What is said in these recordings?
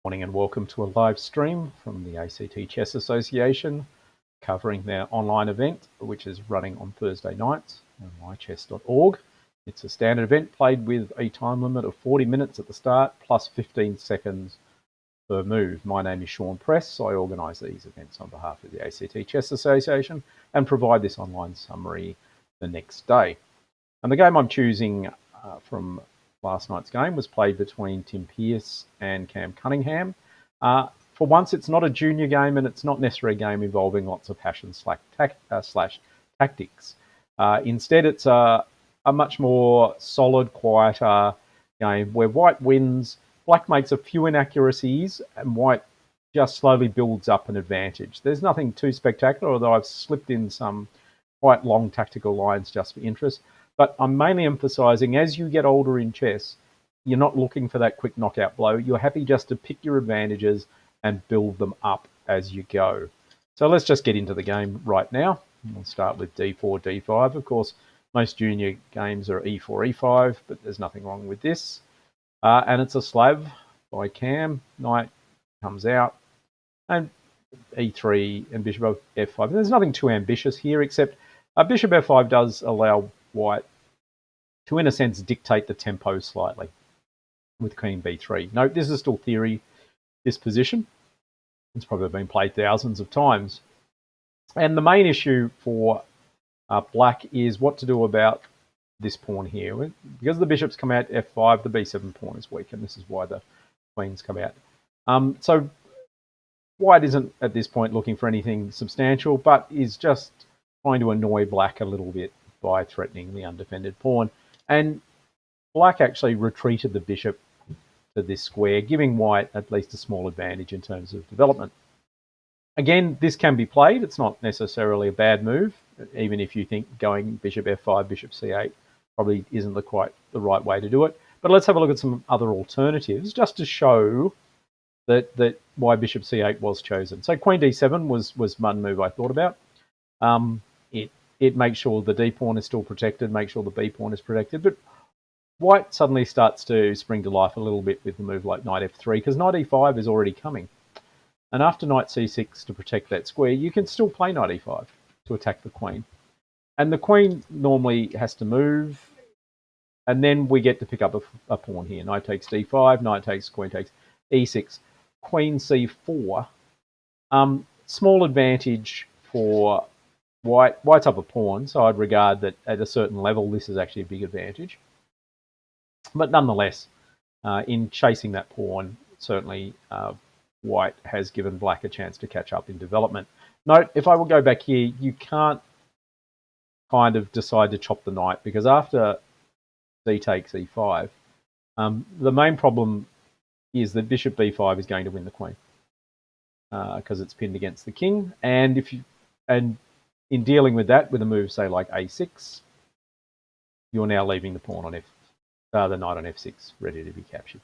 Morning and welcome to a live stream from the ACT Chess Association covering their online event, which is running on Thursday nights on mychess.org. It's a standard event played with a time limit of 40 minutes at the start plus 15 seconds per move. My name is Sean Press. I organise these events on behalf of the ACT Chess Association and provide this online summary the next day. And the game I'm choosing from last night's game was played between Tim Pearce and Cam Cunningham. For once, it's not a junior game and it's not necessarily a game involving lots of passion slash tactics. Instead, it's a much more solid, quieter game where white wins, black makes a few inaccuracies, and white just slowly builds up an advantage. There's nothing too spectacular, although I've slipped in some quite long tactical lines just for interest. But I'm mainly emphasising, as you get older in chess, you're not looking for that quick knockout blow. You're happy just to pick your advantages and build them up as you go. So let's just get into the game right now. We'll start with d4, d5. Of course, most junior games are e4, e5, but there's nothing wrong with this. And it's a Slav by Cam. Knight comes out, and e3 and bishop f5. There's nothing too ambitious here, except bishop f5 does allow white to, in a sense, dictate the tempo slightly with queen b3. Note, this is still theory, this position. It's probably been played thousands of times. And the main issue for black is what to do about this pawn here. Because the bishops come out f5, the b7 pawn is weak, and this is why the queens come out. So white isn't at this point looking for anything substantial, but is just trying to annoy black a little bit by threatening the undefended pawn. And black actually retreated the bishop to this square, giving white at least a small advantage in terms of development. Again, this can be played. It's not necessarily a bad move, even if you think going bishop f5, bishop c8 probably isn't quite the right way to do it. But let's have a look at some other alternatives just to show that why bishop c8 was chosen. So queen d7 was one move I thought about. It makes sure the d pawn is still protected, makes sure the b pawn is protected, but white suddenly starts to spring to life a little bit with the move like knight f3, because knight e5 is already coming. And after knight c6 to protect that square, you can still play knight e5 to attack the queen. And the queen normally has to move, and then we get to pick up a pawn here. Knight takes d5, knight takes, queen takes e6, queen c4. Small advantage for white's up a pawn, so I'd regard that at a certain level this is actually a big advantage. But nonetheless, in chasing that pawn, certainly white has given black a chance to catch up in development. Note, if I will go back here, you can't kind of decide to chop the knight, because after d takes e5, the main problem is that bishop b5 is going to win the queen because it's pinned against the king. And in dealing with that, with a move, say, like a6, you're now leaving the pawn on the knight on f6, ready to be captured.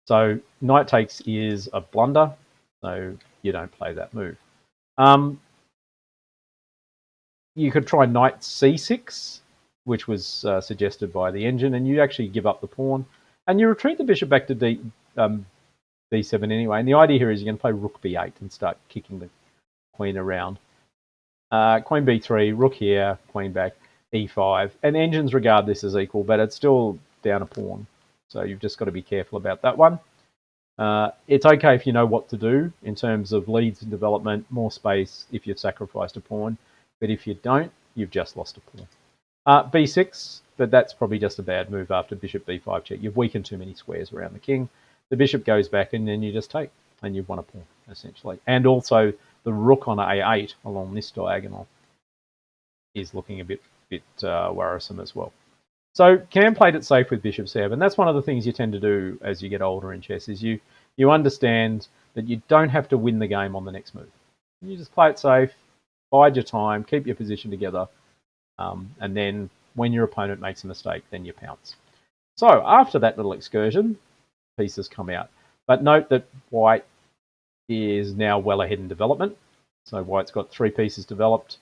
So knight takes is a blunder, so you don't play that move. You could try knight c6, which was suggested by the engine, and you actually give up the pawn, and you retreat the bishop back to d7 anyway. And the idea here is you're going to play rook b8 and start kicking the queen around. Queen b3, rook here, queen back, e5. And engines regard this as equal, but it's still down a pawn. So you've just got to be careful about that one. It's okay if you know what to do in terms of leads and development, more space if you've sacrificed a pawn. But if you don't, you've just lost a pawn. b6, but that's probably just a bad move after bishop b5 check. You've weakened too many squares around the king. The bishop goes back, and then you just take, and you've won a pawn, essentially. And also, the rook on a8 along this diagonal is looking a bit worrisome as well. So Cam played it safe with bishop c7. That's one of the things you tend to do as you get older in chess, is you understand that you don't have to win the game on the next move. You just play it safe, bide your time, keep your position together, and then when your opponent makes a mistake, then you pounce. So after that little excursion, pieces come out. But note that white is now well ahead in development. So white's got 3 pieces developed,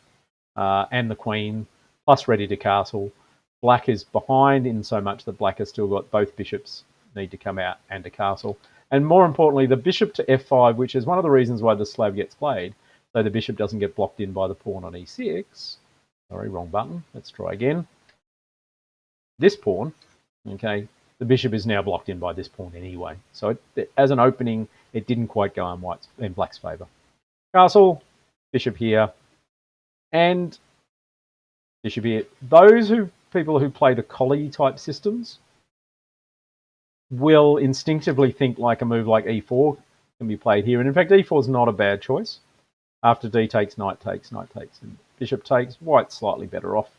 and the queen, plus ready to castle. Black is behind in so much that black has still got both bishops need to come out and a castle. And more importantly, the bishop to f5, which is one of the reasons why the slab gets played, so the bishop doesn't get blocked in by the pawn on e6. Sorry, wrong button. Let's try again. This pawn, okay, the bishop is now blocked in by this pawn anyway. So as an opening, it didn't quite go in black's favour. Castle, bishop here, and bishop here. People who play the collie type systems will instinctively think like a move like e4 can be played here. And in fact, e4 is not a bad choice. After d takes, knight takes, and bishop takes. White's slightly better off.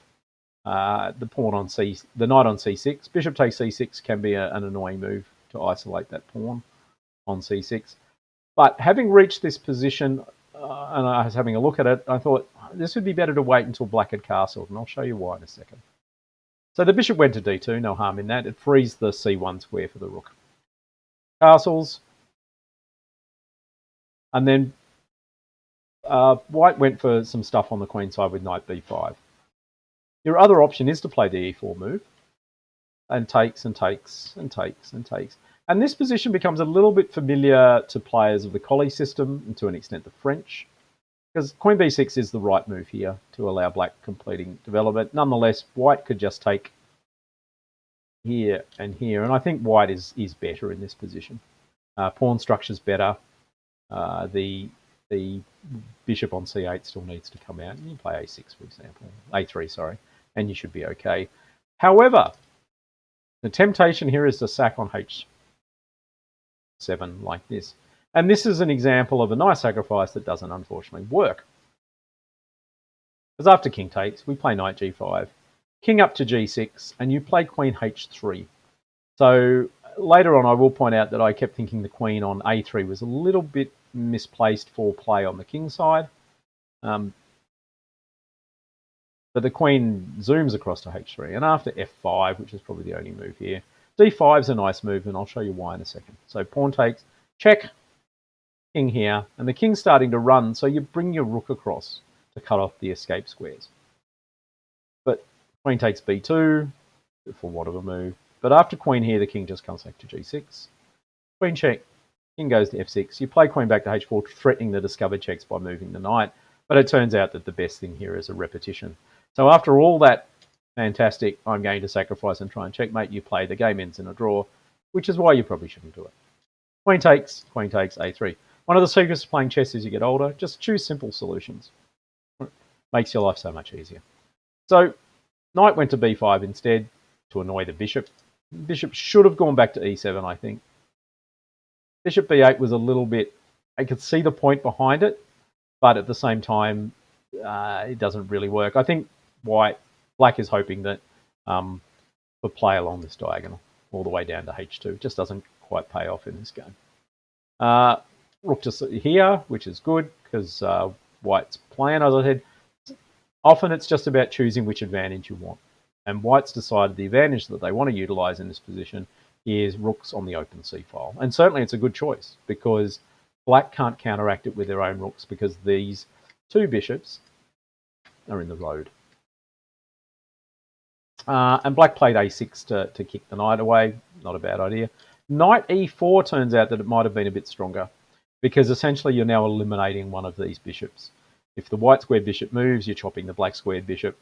The knight on c6. Bishop takes c6 can be an annoying move to isolate that pawn on c6. But having reached this position, and I was having a look at it, I thought this would be better to wait until black had castled, and I'll show you why in a second. So the bishop went to d2, no harm in that. It frees the c1 square for the rook. Castles. And then white went for some stuff on the queen side with knight b5. Your other option is to play the e4 move and takes and takes and takes and takes. And this position becomes a little bit familiar to players of the collie system and to an extent the French, because queen b6 is the right move here to allow black completing development. Nonetheless, white could just take here and here, and I think white is better in this position. Pawn structure's better. The bishop on c8 still needs to come out. You play a6, for example. a3, sorry, and you should be okay. However, the temptation here is to sack on h7 like this. And this is an example of a nice sacrifice that doesn't unfortunately work. Because after king takes, we play knight g5, king up to g6, and you play queen h3. So later on I will point out that I kept thinking the queen on a3 was a little bit misplaced for play on the king side. But the queen zooms across to h3, and after f5, which is probably the only move here, d5 is a nice move, and I'll show you why in a second. So pawn takes, check, king here, and the king's starting to run, so you bring your rook across to cut off the escape squares. But queen takes b2, for whatever move. But after queen here, the king just comes back to g6. Queen check, king goes to f6. You play queen back to h4, threatening the discovered checks by moving the knight. But it turns out that the best thing here is a repetition. So after all that fantastic, I'm going to sacrifice and try and checkmate, you play, the game ends in a draw, which is why you probably shouldn't do it. Queen takes, a3. One of the secrets of playing chess as you get older, just choose simple solutions. Makes your life so much easier. So knight went to b5 instead to annoy the bishop. Bishop should have gone back to e7, I think. Bishop b8 was a little bit, I could see the point behind it, but at the same time, it doesn't really work. I think black is hoping that for play along this diagonal all the way down to h2. Just doesn't quite pay off in this game. Rook to here, which is good because white's plan, as I said, often it's just about choosing which advantage you want. And white's decided the advantage that they want to utilize in this position is rooks on the open c file. And certainly it's a good choice because black can't counteract it with their own rooks because these two bishops are in the road. And black played a6 to kick the knight away. Not a bad idea. Knight e4 turns out that it might have been a bit stronger because essentially you're now eliminating one of these bishops. If the white squared bishop moves, you're chopping the black squared bishop.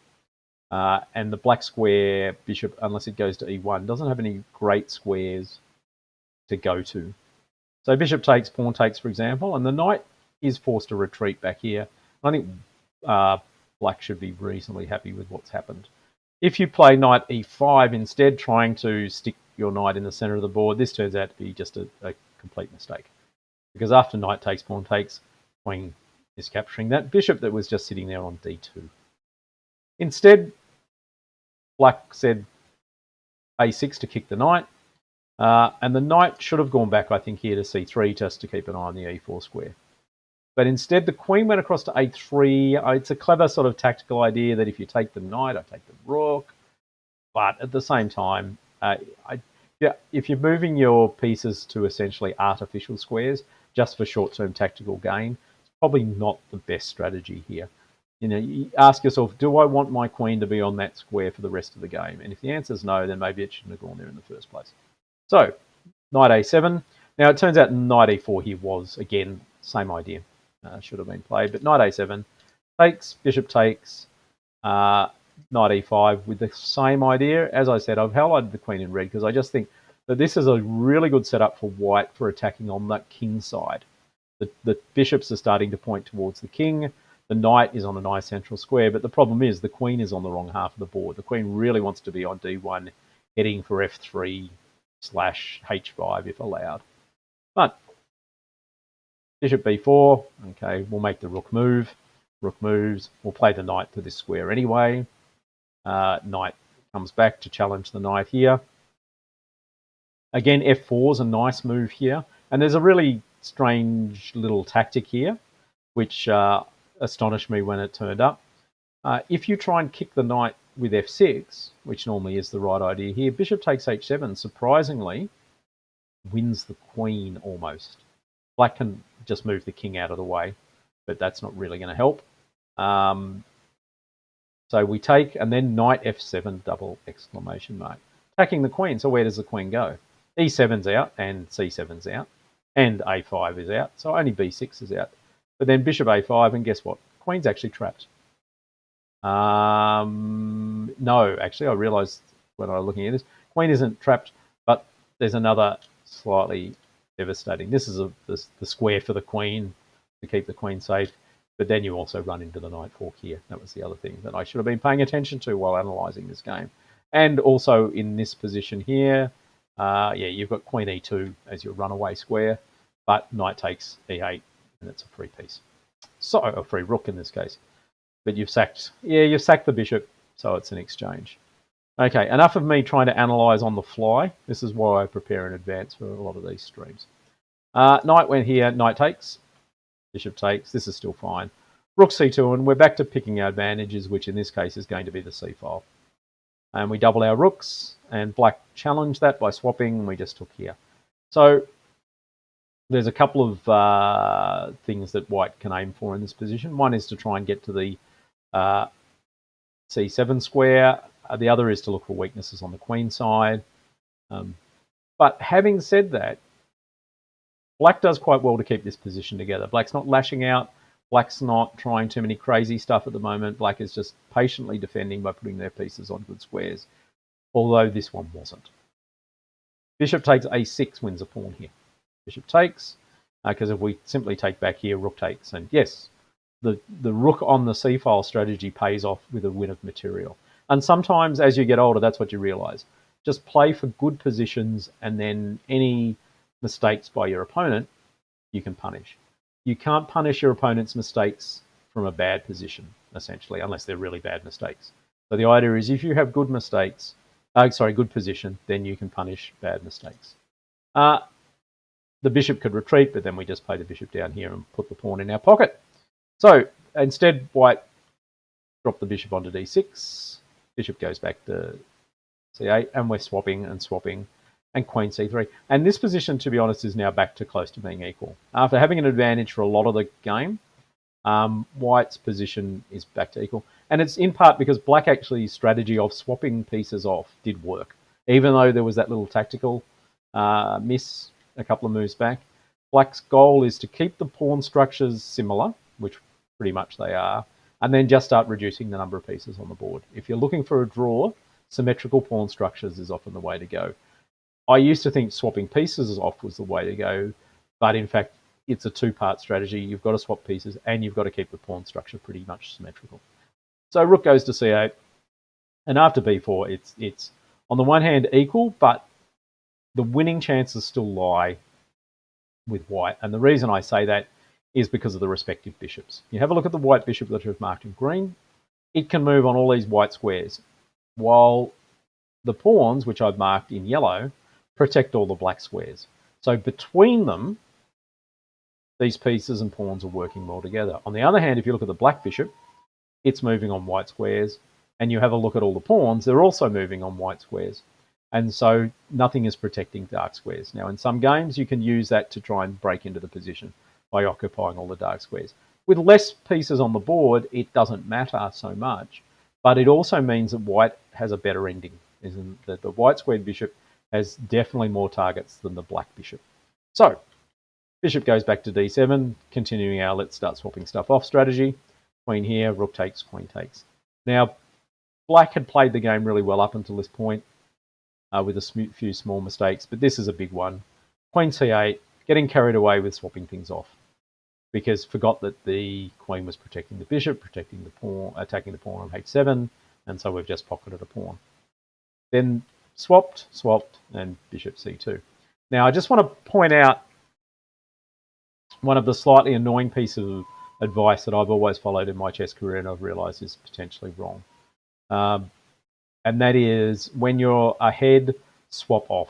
And the black square bishop, unless it goes to e1, doesn't have any great squares to go to. So bishop takes, pawn takes, for example, and the knight is forced to retreat back here. I think black should be reasonably happy with what's happened. If you play knight e5 instead, trying to stick your knight in the center of the board, this turns out to be just a complete mistake. Because after knight takes, pawn takes, queen is capturing that bishop that was just sitting there on d2. Instead, black said a6 to kick the knight, and the knight should have gone back, I think, here to c3 just to keep an eye on the e4 square. But instead, the queen went across to a3. It's a clever sort of tactical idea that if you take the knight, I take the rook. But at the same time, if you're moving your pieces to essentially artificial squares just for short-term tactical gain, it's probably not the best strategy here. You ask yourself, do I want my queen to be on that square for the rest of the game? And if the answer is no, then maybe it shouldn't have gone there in the first place. So, knight a7. Now, it turns out knight e4 here was, again, same idea. Should have been played. But knight a7 takes, bishop takes, knight e5 with the same idea. As I said, I've highlighted the queen in red because I just think that this is a really good setup for white for attacking on that king side. The bishops are starting to point towards the king. The knight is on a nice central square, but the problem is the queen is on the wrong half of the board. The queen really wants to be on d1, heading for f3/h5 if allowed. But bishop b4, okay, we'll make the rook move. Rook moves. We'll play the knight to this square anyway. Knight comes back to challenge the knight here. Again, f4 is a nice move here. And there's a really strange little tactic here, which astonished me when it turned up. If you try and kick the knight with f6, which normally is the right idea here, bishop takes h7, surprisingly, wins the queen almost. Black can just move the king out of the way, but that's not really going to help. So we take, and then knight f7 double exclamation mark. Attacking the queen, so where does the queen go? e7's out, and c7's out, and a5 is out, so only b6 is out. But then bishop a5, and guess what? Queen's actually trapped. No, actually, I realised when I was looking at this, queen isn't trapped, but there's another slightly devastating. This is the square for the queen to keep the queen safe, but then you also run into the knight fork here. That was the other thing that I should have been paying attention to while analysing this game. And also in this position here, yeah, you've got queen e2 as your runaway square, but knight takes e8, and it's a free piece. So, a free rook in this case. But you've sacked the bishop, so it's an exchange. Okay, enough of me trying to analyse on the fly. This is why I prepare in advance for a lot of these streams. Knight went here, knight takes, bishop takes. This is still fine. Rook c2, and we're back to picking our advantages, which in this case is going to be the c file. And we double our rooks, and black challenged that by swapping, and we just took here. So there's a couple of things that white can aim for in this position. One is to try and get to the c7 square. The other is to look for weaknesses on the queen side. But having said that, black does quite well to keep this position together. Black's not lashing out. Black's not trying too many crazy stuff at the moment. Black is just patiently defending by putting their pieces on good squares, although this one wasn't. Bishop takes a6 wins a pawn here. Bishop takes, because if we simply take back here, rook takes. And yes, the rook on the c-file strategy pays off with a win of material. And sometimes as you get older, that's what you realise. Just play for good positions, and then any mistakes by your opponent, you can punish. You can't punish your opponent's mistakes from a bad position, essentially, unless they're really bad mistakes. So the idea is if you have good mistakes, good position, then you can punish bad mistakes. The bishop could retreat, but then we just play the bishop down here and put the pawn in our pocket. So instead, white dropped the bishop onto d6. Bishop goes back to c8, and we're swapping and swapping, and queen c3. And this position, to be honest, is now back to close to being equal. After having an advantage for a lot of the game, white's position is back to equal. And it's in part because black actually strategy of swapping pieces off did work. Even though there was that little tactical miss a couple of moves back, black's goal is to keep the pawn structures similar, which pretty much they are, and then just start reducing the number of pieces on the board. If you're looking for a draw, symmetrical pawn structures is often the way to go. I used to think swapping pieces off was the way to go, but in fact, it's a two-part strategy. You've got to swap pieces, and you've got to keep the pawn structure pretty much symmetrical. So rook goes to c8, and after b4, it's on the one hand equal, but the winning chances still lie with white. And the reason I say that is because of the respective bishops. You have a look at the white bishop that I've marked in green. It can move on all these white squares, while the pawns, which I've marked in yellow, protect all the black squares. So between them, these pieces and pawns are working well together. On the other hand, if you look at the black bishop, it's moving on white squares, and you have a look at all the pawns, they're also moving on white squares. And so nothing is protecting dark squares. Now, in some games, you can use that to try and break into the position by occupying all the dark squares. With less pieces on the board, it doesn't matter so much, but it also means that white has a better ending. Isn't that the white squared bishop has definitely more targets than the black bishop. So bishop goes back to d7, continuing our let's start swapping stuff off strategy. Queen here, rook takes, queen takes. Now, black had played the game really well up until this point with a few small mistakes, but this is a big one. Queen c8, getting carried away with swapping things off because forgot that the queen was protecting the bishop, protecting the pawn, attacking the pawn on h7, and so we've just pocketed a pawn. Then swapped, and bishop c2. Now, I just want to point out one of the slightly annoying pieces of advice that I've always followed in my chess career and I've realised is potentially wrong. And that is when you're ahead, swap off.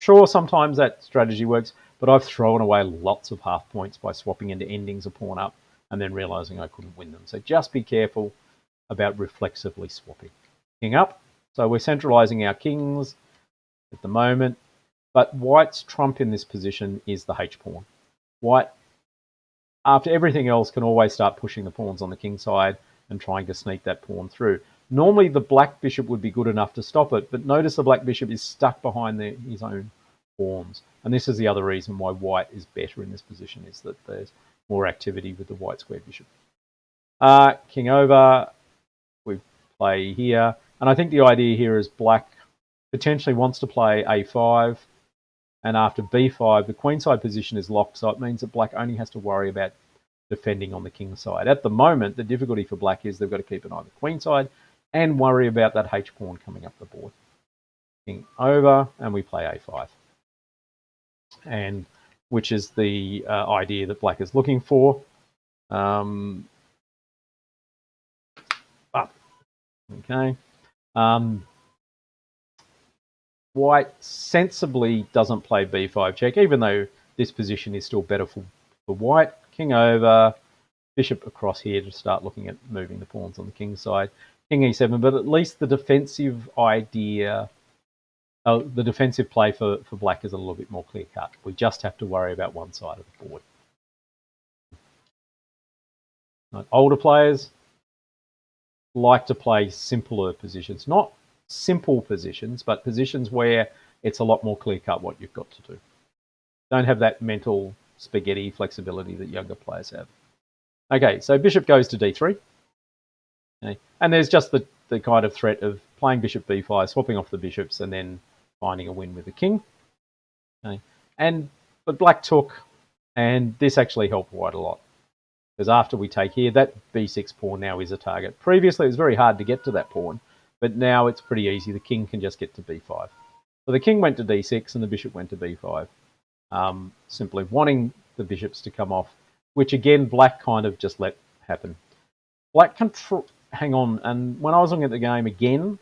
Sure, sometimes that strategy works, but I've thrown away lots of half points by swapping into endings a pawn up and then realising I couldn't win them. So just be careful about reflexively swapping. King up. So we're centralising our kings at the moment, but white's trump in this position is the h-pawn. White, after everything else, can always start pushing the pawns on the king side and trying to sneak that pawn through. Normally, the black bishop would be good enough to stop it, but notice the black bishop is stuck behind his own pawns. And this is the other reason why white is better in this position, is that there's more activity with the white square bishop. King over, we play here. And I think the idea here is black potentially wants to play a5, and after b5, the queenside position is locked, so it means that black only has to worry about defending on the king side. At the moment, the difficulty for black is they've got to keep an eye on the queen side and worry about that h-pawn coming up the board. King over, and we play a5. And which is the idea that black is looking for. Okay. White sensibly doesn't play b5 check, even though this position is still better for white. King over, bishop across here to start looking at moving the pawns on the king side. King e7, but at least the defensive idea, the defensive play for black is a little bit more clear-cut. We just have to worry about one side of the board. Older players like to play simpler positions. Not simple positions, but positions where it's a lot more clear-cut what you've got to do. Don't have that mental spaghetti flexibility that younger players have. Okay, so bishop goes to d3. Okay. And there's just the kind of threat of playing bishop b5, swapping off the bishops, and then finding a win with the king. Okay. But black took, and this actually helped white a lot. Because after we take here, that b6 pawn now is a target. Previously, it was very hard to get to that pawn, but now it's pretty easy. The king can just get to b5. So the king went to d6 and the bishop went to b5, simply wanting the bishops to come off, which again, black kind of just let happen. Black can hang on, and when I was looking at the game again,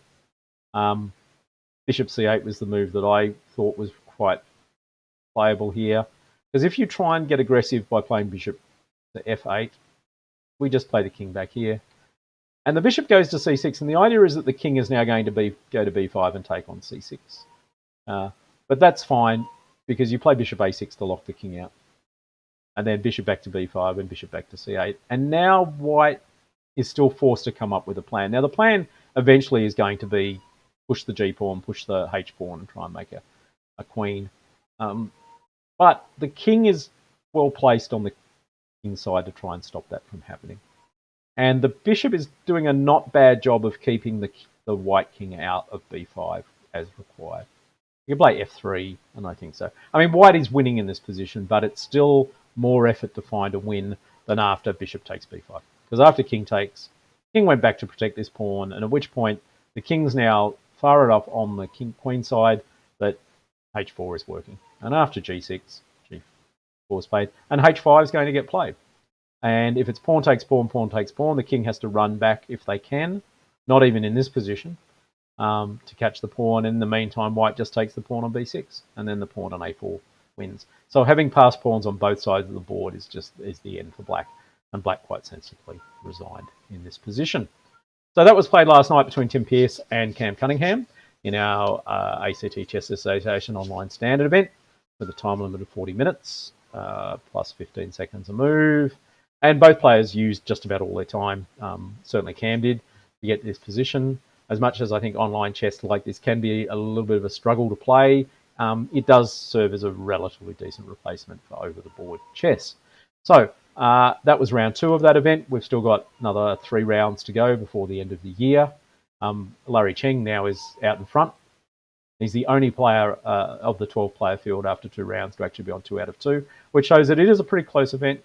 bishop c8 was the move that I thought was quite playable here. Because if you try and get aggressive by playing bishop to f8, we just play the king back here. And the bishop goes to c6, and the idea is that the king is now going to go to b5 and take on c6. But that's fine, because you play bishop a6 to lock the king out. And then bishop back to b5 and bishop back to c8. And now white is still forced to come up with a plan. Now the plan eventually is going to be push the g-pawn, push the h-pawn, and try and make a queen. But the king is well placed on the king side to try and stop that from happening. And the bishop is doing a not bad job of keeping the white king out of b5 as required. You can play f3, and I think so. I mean, white is winning in this position, but it's still more effort to find a win than after bishop takes b5. Because after king takes, king went back to protect this pawn, and at which point the king's now far enough on the queen side that h4 is working. And after g6, g4 is played, and h5 is going to get played. And if it's pawn takes pawn, the king has to run back if they can, not even in this position, to catch the pawn. In the meantime, white just takes the pawn on b6, and then the pawn on a4 wins. So having passed pawns on both sides of the board is the end for black, and black quite sensibly resigned in this position. So that was played last night between Tim Pearce and Cam Cunningham in our ACT Chess Association online standard event with a time limit of 40 minutes, plus 15 seconds a move. And both players used just about all their time, certainly Cam did, to get this position. As much as I think online chess like this can be a little bit of a struggle to play, it does serve as a relatively decent replacement for over-the-board chess. So that was round 2 of that event. We've still got another 3 rounds to go before the end of the year. Larry Cheng now is out in front. He's the only player of the 12-player field after 2 rounds to actually be on 2 out of 2, which shows that it is a pretty close event.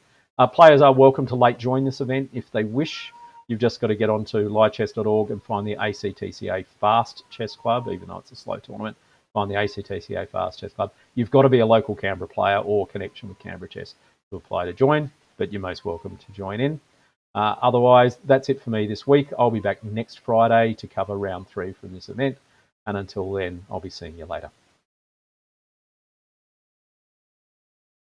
Players are welcome to late join this event if they wish. You've just got to get onto lichess.org and find the ACTCA Fast Chess Club, even though it's a slow tournament. Find the ACTCA Fast Chess Club. You've got to be a local Canberra player or connection with Canberra Chess to apply to join, but you're most welcome to join in. Otherwise, that's it for me this week. I'll be back next Friday to cover round 3 from this event. And until then, I'll be seeing you later.